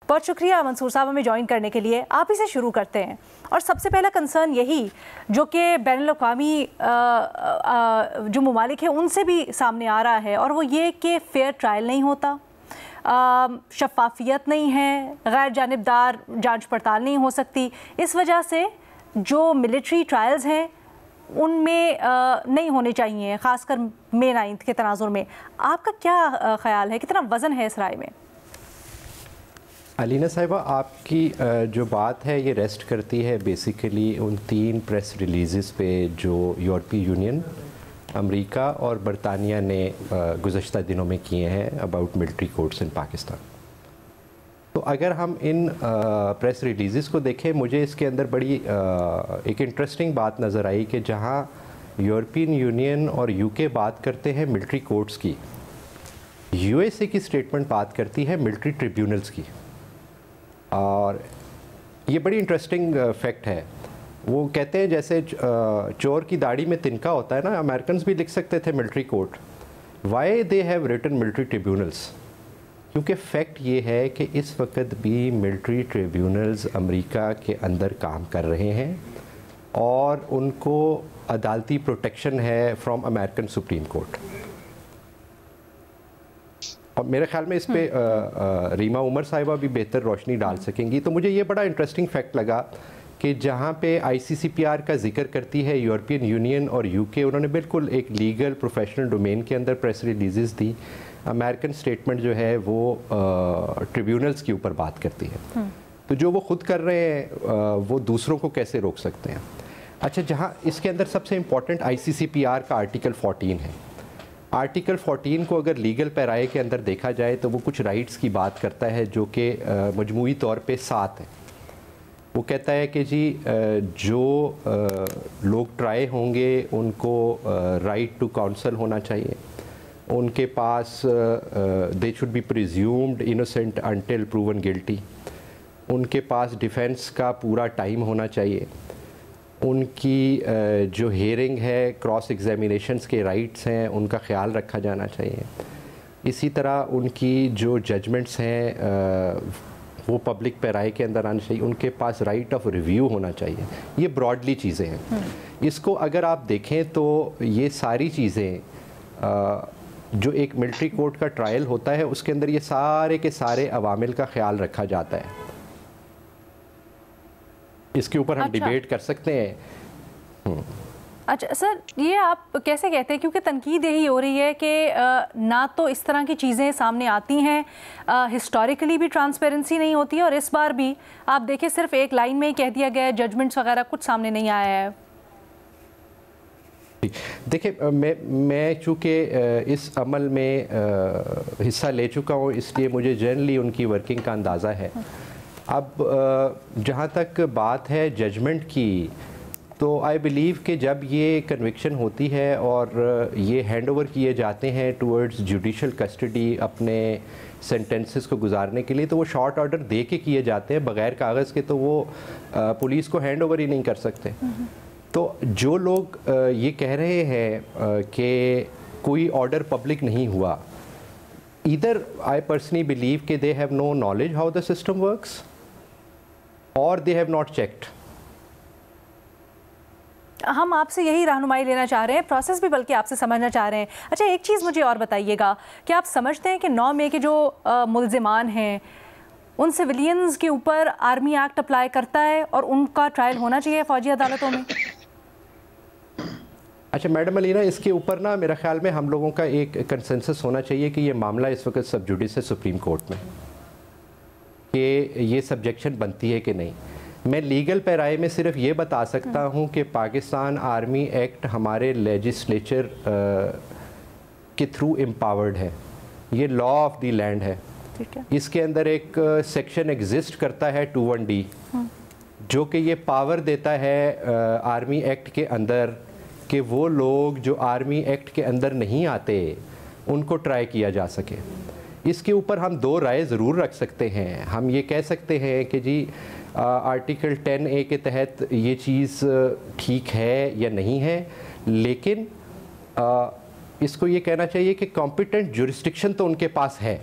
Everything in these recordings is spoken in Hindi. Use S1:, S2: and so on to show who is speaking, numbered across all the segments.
S1: बहुत शुक्रिया मंसूर साहब हमें ज्वाइन करने के लिए। आप इसे शुरू करते हैं और सबसे पहला कंसर्न यही जो कि बैनुल-अक़वामी जो ममालिक है उनसे भी सामने आ रहा है और वो ये कि फ़ेयर ट्रायल नहीं होता, शफाफियत नहीं है, गैर जानिबदार जांच पड़ताल नहीं हो सकती। इस वजह से जो मिलिट्री ट्रायल्स हैं उनमें नहीं होने चाहिए, ख़ासकर मे 9 के तनाजुर में। आपका क्या ख्याल है, कितना वज़न है इस राय में?
S2: अलीना साहिबा, आपकी जो बात है ये रेस्ट करती है बेसिकली उन 3 प्रेस रिलीज़ पे जो यूरोपीय यूनियन, अमेरिका और बरतानिया ने गुज़श्ता दिनों में किए हैं about military courts in Pakistan. तो अगर हम इन प्रेस रिलीज़ को देखें, मुझे इसके अंदर बड़ी एक इंटरेस्टिंग बात नज़र आई कि जहाँ यूरोपियन यूनियन और यूके बात करते हैं मिलिट्री कोर्ट्स की, यूएसए की स्टेटमेंट बात करती है मिलिट्री ट्रिब्यूनल्स की। और ये बड़ी इंटरेस्टिंग फैक्ट है। वो कहते हैं जैसे चोर की दाढ़ी में तिनका होता है ना, अमेरिकन्स भी लिख सकते थे military court. Why they have written military tribunals? क्योंकि फैक्ट ये है कि इस वक्त भी मिलिट्री ट्रिब्यूनल्स अमेरिका के अंदर काम कर रहे हैं और उनको अदालती प्रोटेक्शन है फ्रॉम अमेरिकन सुप्रीम कोर्ट। और मेरे ख्याल में इस पर रीमा उमर साहिबा भी बेहतर रोशनी डाल सकेंगी। तो मुझे ये बड़ा इंटरेस्टिंग फैक्ट लगा कि जहाँ पे ICCPR का जिक्र करती है यूरोपियन यूनियन और यूके, उन्होंने बिल्कुल एक लीगल प्रोफेशनल डोमेन के अंदर प्रेस रिलीज़ दी। अमेरिकन स्टेटमेंट जो है वो ट्रिब्यूनल्स के ऊपर बात करती है। तो जो वो खुद कर रहे हैं वो दूसरों को कैसे रोक सकते हैं? अच्छा, जहाँ इसके अंदर सबसे इम्पॉर्टेंट ICCPR का आर्टिकल 14 है। आर्टिकल 14 को अगर लीगल पैराए के अंदर देखा जाए तो वो कुछ राइट्स की बात करता है जो कि मजमूई तौर पे 7 है। वो कहता है कि जी जो लोग ट्राई होंगे उनको राइट टू काउंसल होना चाहिए, उनके पास they should be presumed innocent until proven guilty, उनके पास डिफेंस का पूरा टाइम होना चाहिए, उनकी जो हेयरिंग है, क्रॉस एग्जामिनेशंस के राइट्स हैं, उनका ख्याल रखा जाना चाहिए। इसी तरह उनकी जो जजमेंट्स हैं वो पब्लिक पे राय के अंदर आना चाहिए, उनके पास राइट ऑफ रिव्यू होना चाहिए। ये ब्रॉडली चीज़ें हैं। इसको अगर आप देखें तो ये सारी चीज़ें जो एक मिलिट्री कोर्ट का ट्रायल होता है उसके अंदर ये सारे के सारे अवामिल का ख्याल रखा जाता है। इसके ऊपर हम डिबेट कर सकते हैं।
S1: अच्छा सर, ये आप कैसे कहते हैं, क्योंकि तनकीद यही हो रही है कि ना तो इस तरह की चीज़ें सामने आती हैं, हिस्टोरिकली भी ट्रांसपेरेंसी नहीं होती है और इस बार भी आप देखें सिर्फ एक लाइन में ही कह दिया गया है, जजमेंट्स वगैरह कुछ सामने नहीं आया है।
S2: देखिए, मैं चूँकि इस अमल में हिस्सा ले चुका हूँ इसलिए मुझे जनरली उनकी वर्किंग का अंदाज़ा है। अब जहाँ तक बात है जजमेंट की, तो आई बिलीव कि जब ये कन्विक्शन होती है और ये हैंड ओवर किए जाते हैं टुवर्ड्स जुडिशल कस्टडी अपने सेंटेंसेस को गुजारने के लिए, तो वो शॉर्ट ऑर्डर दे के किए जाते हैं बग़ैर कागज़ के, तो वो पुलिस को हैंड ओवर ही नहीं कर सकते। तो जो लोग ये कह रहे हैं कि कोई ऑर्डर पब्लिक नहीं हुआ, ईदर आई पर्सनली बिलीव कि they have no knowledge how the system works और दे हैव नॉट चेक्ड।
S1: हम आपसे यही रहनुमाई लेना चाह रहे हैं, प्रोसेस भी बल्कि आपसे समझना चाह रहे हैं। अच्छा, एक चीज़ मुझे और बताइएगा कि आप समझते हैं कि 9 मई के जो मुल्ज़िमान हैं उन सिविलियंस के ऊपर आर्मी एक्ट अप्लाई करता है और उनका ट्रायल होना चाहिए फ़ौजी अदालतों में?
S2: अच्छा मैडम अलीना, इसके ऊपर ना मेरा ख्याल में हम लोगों का एक कंसेंसस होना चाहिए कि ये मामला इस वक्त सब जुडिस है सुप्रीम कोर्ट में, कि ये सब्जेक्शन बनती है कि नहीं। मैं लीगल पैराए में सिर्फ ये बता सकता हूँ कि पाकिस्तान आर्मी एक्ट हमारे लेजिस्लेचर के थ्रू एम्पावर्ड है, ये लॉ ऑफ द लैंड है। इसके अंदर एक सेक्शन एग्जिस्ट करता है 21D जो कि ये पावर देता है आर्मी एक्ट के अंदर कि वो लोग जो आर्मी एक्ट के अंदर नहीं आते उनको ट्राई किया जा सके। इसके ऊपर हम 2 राय ज़रूर रख सकते हैं। हम ये कह सकते हैं कि जी आर्टिकल 10A के तहत ये चीज़ ठीक है या नहीं है, लेकिन इसको ये कहना चाहिए कि कॉम्पिटेंट जुरिस्डिक्शन तो उनके पास है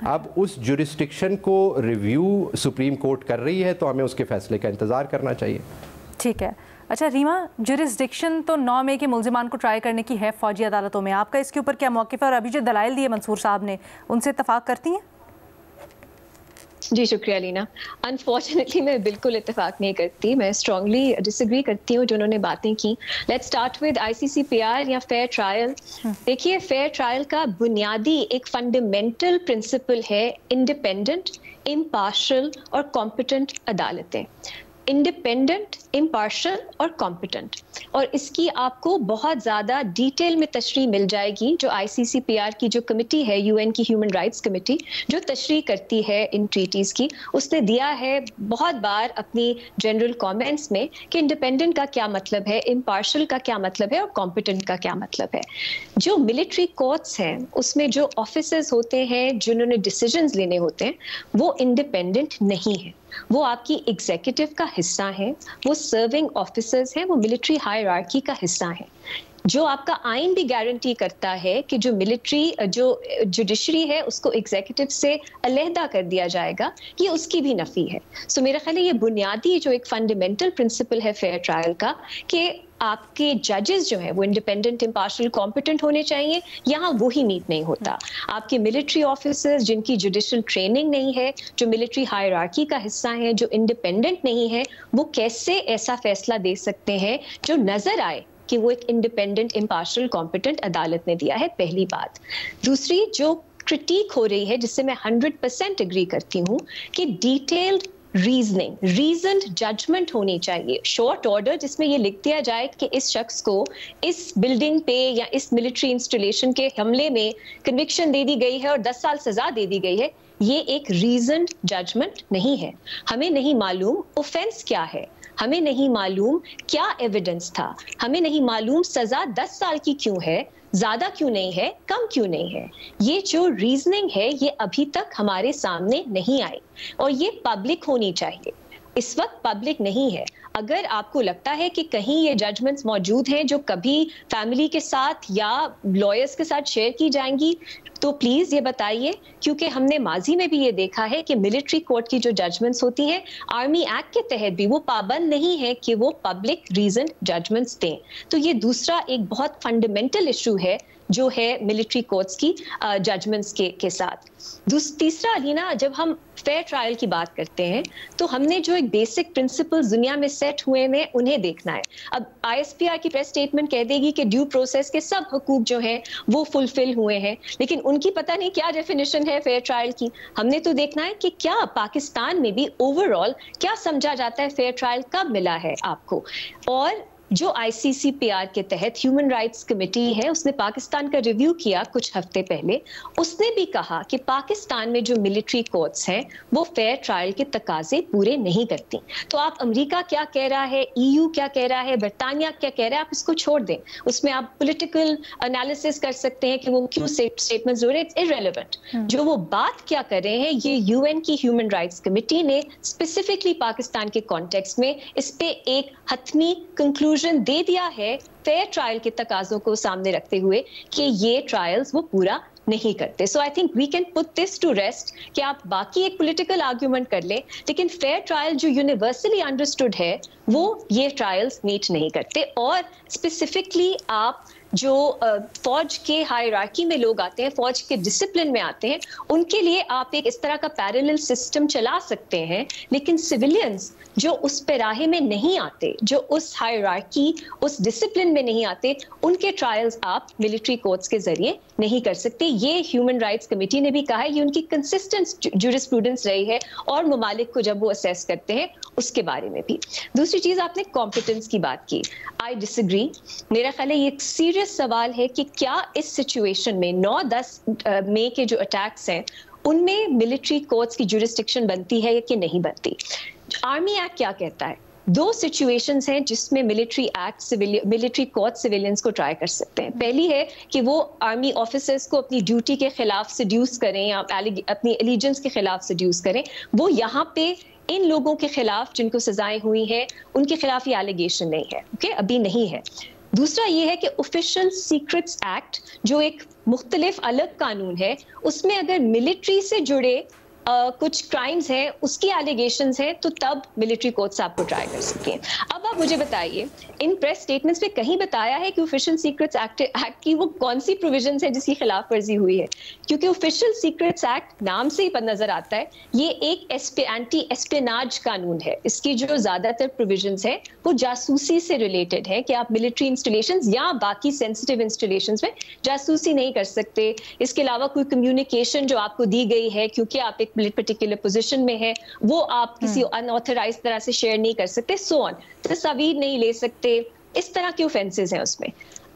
S2: अब उस जुरिस्डिक्शन को रिव्यू सुप्रीम कोर्ट कर रही है, तो हमें उसके फैसले का इंतज़ार करना चाहिए।
S1: ठीक है। अच्छा रीमा, जुरिस्डिक्शन तो 9 मई के मुल्जिमान को ट्राई करने की है फौजी अदालतों में, आपका इसके ऊपर क्या मौक़िफ़ है और अभी जो दलाइल दिए मंसूर साहब ने उनसे इत्तफाक करती हैं?
S3: जी शुक्रिया लीना। अनफॉर्चुनेटली मैं बिल्कुल इत्तेफाक नहीं करती, मैं स्ट्रांगली डिसएग्री करती हूँ जो उन्होंने बातें की। लेट्स स्टार्ट विद ICCPR या फेयर ट्रायल। देखिए, फेयर ट्रायल का बुनियादी एक फंडामेंटल प्रिंसिपल है इंडिपेंडेंट, इम्पार्शियल और कॉम्पिटेंट अदालतें। इंडिपेंडेंट, इम्पार्शियल और कॉम्पिटेंट, और इसकी आपको बहुत ज़्यादा डिटेल में तशरीह मिल जाएगी जो ICCPR की जो कमिटी है, UN की ह्यूमन राइट्स कमिटी, जो तशरीह करती है इन ट्रीटीज़ की, उसने दिया है बहुत बार अपनी जनरल कमेंट्स में कि इंडिपेंडेंट का क्या मतलब है, इम्पार्शियल का क्या मतलब है और कॉम्पिटेंट का क्या मतलब है। जो मिलिट्री कोर्ट्स हैं उसमें जो ऑफिसर्स होते हैं जिन्होंने डिसीजंस लेने होते हैं वो इंडिपेंडेंट नहीं है, वो आपकी एग्जीक्यूटिव का हिस्सा है, वो सर्विंग ऑफिसर्स हैं, वो मिलिट्री हायरार्की का हिस्सा है। जो आपका आइन भी गारंटी करता है कि जो मिलिट्री जो जुडिशरी है उसको एग्जीक्यूटिव से अलहदा कर दिया जाएगा, ये उसकी भी नफी है। सो मेरा ख्याल है ये बुनियादी जो एक फंडामेंटल प्रिंसिपल है फेयर ट्रायल का कि आपके जजेस जो हैं वो इंडिपेंडेंट, इम्पार्शियल, कॉम्पिटेंट होने चाहिए, यहाँ वो ही मीट नहीं होता। आपके मिलिट्री ऑफिसर्स जिनकी जुडिशल ट्रेनिंग नहीं है, जो मिलिट्री हायरार्की का हिस्सा हैं, जो इंडिपेंडेंट नहीं है, वो कैसे ऐसा फैसला दे सकते हैं जो नजर आए कि वो एक इंडिपेंडेंट, इम्पार्शियल, कॉम्पिटेंट अदालत ने दिया है? पहली बात। दूसरी जो क्रिटिक हो रही है, जिससे मैं 100% एग्री करती हूँ, कि डिटेल्ड रीजनिंग, रीजन्ड जजमेंट होनी चाहिए। शॉर्ट ऑर्डर जिसमें ये लिख दिया जाए कि इस शख्स को इस बिल्डिंग पे या इस मिलिट्री इंस्टॉलेशन के हमले में कन्विक्शन दे दी गई है और 10 साल सजा दे दी गई है, ये एक रीजन्ड जजमेंट नहीं है। हमें नहीं मालूम ऑफेंस क्या है, हमें नहीं मालूम क्या एविडेंस था, हमें नहीं मालूम सजा 10 साल की क्यों है, ज्यादा क्यों नहीं है, कम क्यों नहीं है। ये जो रीजनिंग है ये अभी तक हमारे सामने नहीं आई और ये पब्लिक होनी चाहिए। इस वक्त पब्लिक नहीं है। अगर आपको लगता है कि कहीं ये जजमेंट्स मौजूद हैं जो कभी फैमिली के साथ या लॉयर्स के साथ शेयर की जाएंगी, तो प्लीज ये बताइए, क्योंकि हमने माजी में भी ये देखा है कि मिलिट्री कोर्ट की जो जजमेंट्स होती हैं आर्मी एक्ट के तहत भी वो पाबंद नहीं है कि वो पब्लिक रीजन जजमेंट्स दें। तो ये दूसरा एक बहुत फंडामेंटल इशू है जो है मिलिट्री कोर्ट्स की जजमेंट्स के साथ। तीसरा अलीना, जब हम फेयर ट्रायल की बात करते हैं तो हमने जो एक बेसिक प्रिंसिपल्स दुनिया में सेट हुए हैं उन्हें देखना है। अब ISPR की प्रेस स्टेटमेंट कह देगी कि ड्यू प्रोसेस के सब हुकूक जो हैं वो फुलफिल हुए हैं, लेकिन उनकी पता नहीं क्या डेफिनेशन है फेयर ट्रायल की। हमने तो देखना है कि क्या पाकिस्तान में भी ओवरऑल क्या समझा जाता है, फेयर ट्रायल कब मिला है आपको। और जो ICCPR के तहत ह्यूमन राइट्स कमेटी है उसने पाकिस्तान का रिव्यू किया कुछ हफ्ते पहले, उसने भी कहा कि पाकिस्तान में जो मिलिट्री कोर्ट्स हैं वो फेयर ट्रायल के तकाजे पूरे नहीं करती। तो आप अमेरिका क्या कह रहा है, EU क्या कह रहा है, बरतानिया क्या कह रहा है, आप इसको छोड़ दें। उसमें आप पॉलिटिकल एनालिसिस कर सकते हैं कि वो क्यों स्टेटमेंट्स हो रहे हैं, इट्स इररेलेवेंट। जो वो बात क्या कर रहे हैं, ये UN की ह्यूमन राइट्स कमेटी ने स्पेसिफिकली पाकिस्तान के कॉन्टेक्स्ट में इस पे एक हतमी कंक्लूजन दे दिया है फेयर ट्रायल के तकाजों को सामने रखते हुए कि ये ट्रायल्स वो पूरा नहीं करते। So I think we can put this to rest कि आप बाकी एक पॉलिटिकल आर्ग्यूमेंट कर ले, लेकिन फेयर ट्रायल जो यूनिवर्सली अंडरस्टूड है वो ये ट्रायल्स मीट नहीं करते। और स्पेसिफिकली आप जो फौज के हायरार्की में लोग आते हैं, फौज के डिसिप्लिन में आते हैं, उनके लिए आप एक इस तरह का पैरेलल सिस्टम चला सकते हैं, लेकिन सिविलियंस जो उस पैराहे में नहीं आते, जो उस हायरार्की, उस डिसिप्लिन में नहीं आते, उनके ट्रायल्स आप मिलिट्री कोर्ट्स के जरिए नहीं कर सकते। ये ह्यूमन राइट्स कमेटी ने भी कहा है, ये उनकी कंसिस्टेंट ज्यूरिस्प्रूडेंस रही है और ममालिक को जब वो असेस करते हैं उसके बारे में भी। दूसरी चीज, आपने कॉम्पिटेंस की बात की, आई डिसएग्री। मेरा ख्याल है ये एक सीरियस सवाल है कि क्या इस सिचुएशन में 9-10 मई के जो अटैक्स हैं उनमें मिलिट्री कोर्ट्स की ज्यूरिस्डिक्शन बनती है कि नहीं बनती। आर्मी एक्ट क्या कहता है? 2 सिचुएशंस हैं जिसमें मिलिट्री कोर्ट सिविलियंस को ट्राई कर सकते हैं। पहली है कि वो आर्मी ऑफिसर्स को अपनी ड्यूटी के खिलाफ सड्यूस करें या अपनी एलिजेंस के खिलाफ सड्यूस करें। वो यहाँ पे इन लोगों के खिलाफ जिनको सजाएं हुई हैं उनके खिलाफ ये एलिगेशन नहीं है, ओके, अभी नहीं है। दूसरा ये है कि ऑफिशियल सीक्रेट्स एक्ट जो एक मुख्तलिफ अलग कानून है, उसमें अगर मिलिट्री से जुड़े कुछ क्राइम्स हैं, उसकी एलिगेशंस हैं, तो तब मिलिट्री कोर्ट्स आपको ट्राई कर सकती हैं। अब आप मुझे बताइए, इन प्रेस स्टेटमेंट्स में कहीं बताया है कि ऑफिशियल सीक्रेट्स एक्ट की वो कौन सी प्रोविजंस है जिसकी खिलाफ वर्जी हुई है? क्योंकि ऑफिशियल सीक्रेट्स एक्ट नाम से ही नजर आता है, ये एक एंटी एस्पियोनाज कानून है। इसकी जो ज्यादातर प्रोविजंस है वो जासूसी से रिलेटेड है कि आप मिलिट्री इंस्टॉलेशंस या बाकी सेंसिटिव इंस्टॉलेशंस में जासूसी नहीं कर सकते। इसके अलावा कोई कम्युनिकेशन जो आपको दी गई है, क्योंकि आप एक पर्टिकुलर पोजीशन में है, वो आप किसी अनऑथराइज्ड तरह से शेयर नहीं कर सकते, सो ऑन, तस्वीर नहीं ले सकते, इस तरह के ऑफेंसेस हैं उसमें।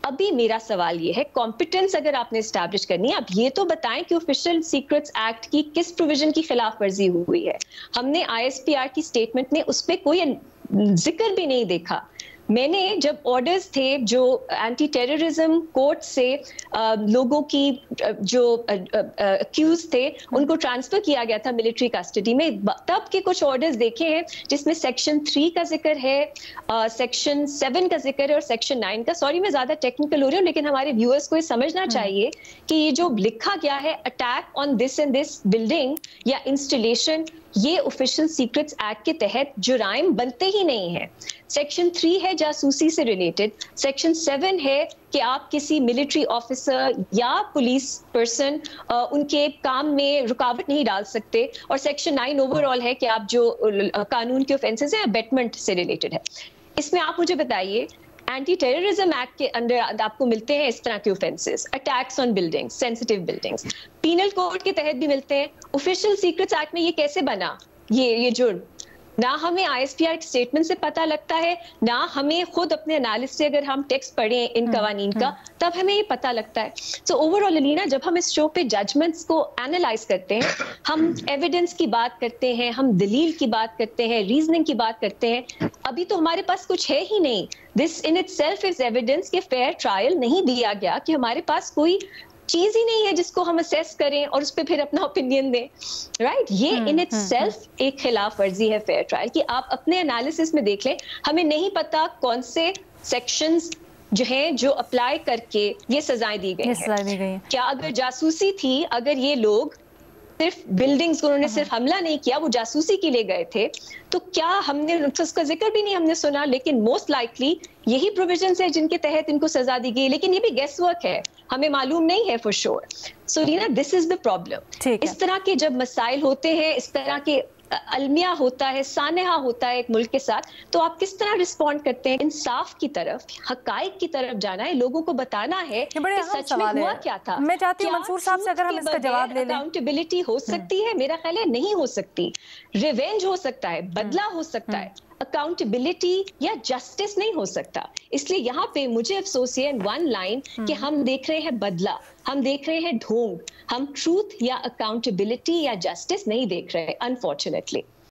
S3: अभी मेरा सवाल ये है, कॉम्पिटेंस अगर आपने एस्टैब्लिश करनी है, आप ये तो बताएं कि ऑफिशियल सीक्रेट्स एक्ट की किस प्रोविजन की खिलाफ वर्जी हुई है। हमने ISPR की स्टेटमेंट में उस पर कोई जिक्र भी नहीं देखा। मैंने जब ऑर्डर्स थे जो एंटी टेररिज्म कोर्ट से लोगों की जो अक्यूज थे उनको ट्रांसफर किया गया था मिलिट्री कस्टडी में, तब के कुछ ऑर्डर्स देखे हैं जिसमें सेक्शन 3 का जिक्र है, सेक्शन 7 का जिक्र है और सेक्शन 9 का। सॉरी मैं ज्यादा टेक्निकल हो रही हूँ, लेकिन हमारे व्यूअर्स को ये समझना चाहिए कि ये जो लिखा गया है attack on this and this building या इंस्टॉलेशन, ये ऑफिशियल सीक्रेट्स एक्ट के तहत जुराइम बनते ही नहीं है। सेक्शन 3 है जासूसी से रिलेटेड, सेक्शन 7 है कि आप किसी मिलिट्री ऑफिसर या पुलिस पर्सन उनके काम में रुकावट नहीं डाल सकते, और सेक्शन 9 ओवरऑल है कि आप जो कानून के ऑफेंसेस हैं अबेटमेंट से रिलेटेड है। इसमें आप मुझे बताइए, एंटी टेररिज्म एक्ट के अंदर आपको मिलते हैं इस तरह के offences, attacks on buildings, sensitive buildings, penal code के तहत भी मिलते हैं। ऑफिशियल सीक्रेट्स एक्ट में ये कैसे बना ये जुर्म? ना हमें ISPR स्टेटमेंट से पता लगता है, ना हमें खुद अपने एनालिसिस से अगर हम टेक्स्ट पढ़ें इन कवानीन का तब हमें ये पता लगता है। सो ओवरऑल अलीना, जब हम इस शो पे जजमेंट्स को एनालाइज करते हैं, हम एविडेंस की बात करते हैं, हम दलील की बात करते हैं, रीजनिंग की बात करते हैं, अभी तो हमारे पास कुछ है ही नहीं। This in itself is evidence कि फेयर ट्रायल नहीं दिया गया, कि हमारे पास कोई चीज ही नहीं है जिसको हम असेस करें और उस पर फिर अपना ओपिनियन दें, राइट? ये इन इटसेल्फ एक खिलाफ वर्जी है फेयर ट्रायल की। आप अपने एनालिसिस में देख लें, हमें नहीं पता कौन से सेक्शंस जो हैं जो अप्लाई करके ये सजाएं दी गई हैं। क्या अगर जासूसी थी, अगर ये लोग सिर्फ बिल्डिंग्स को उन्होंने सिर्फ हमला नहीं किया, वो जासूसी के लिए गए थे, तो क्या हमने उसका जिक्र भी नहीं हमने सुना? लेकिन मोस्ट लाइकली यही प्रोविजंस है जिनके तहत इनको सजा दी गई, लेकिन ये भी गेस वर्क है, हमें मालूम नहीं है for sure. So Reena, this is the problem. इस तरह के जब मसाइल होते हैं, इस तरह के अलमिया होता है, सानहा होता है एक मुल्क के साथ, तो आप किस तरह रिस्पॉन्ड करते हैं? इंसाफ की तरफ, हकाइक की तरफ जाना है, लोगों को बताना है कि सच में हुआ क्या था।
S1: मैं चाहती हूं मंसूर साहब से अगर हम इसका जवाब ले लें।
S3: अकाउंटेबिलिटी हो सकती है? मेरा ख्याल है नहीं हो सकती। रिवेंज हो सकता है, बदला हो सकता है, अकाउंटेबिलिटी या जस्टिस नहीं हो सकता। इसलिए यहाँ पे मुझे अफसोस है वन लाइन कि हम देख रहे हैं बदला, हम देख रहे हैं ढोंग, हम ट्रूथ या अकाउंटेबिलिटी या जस्टिस नहीं देख रहे, अनफॉर्चुनेटली।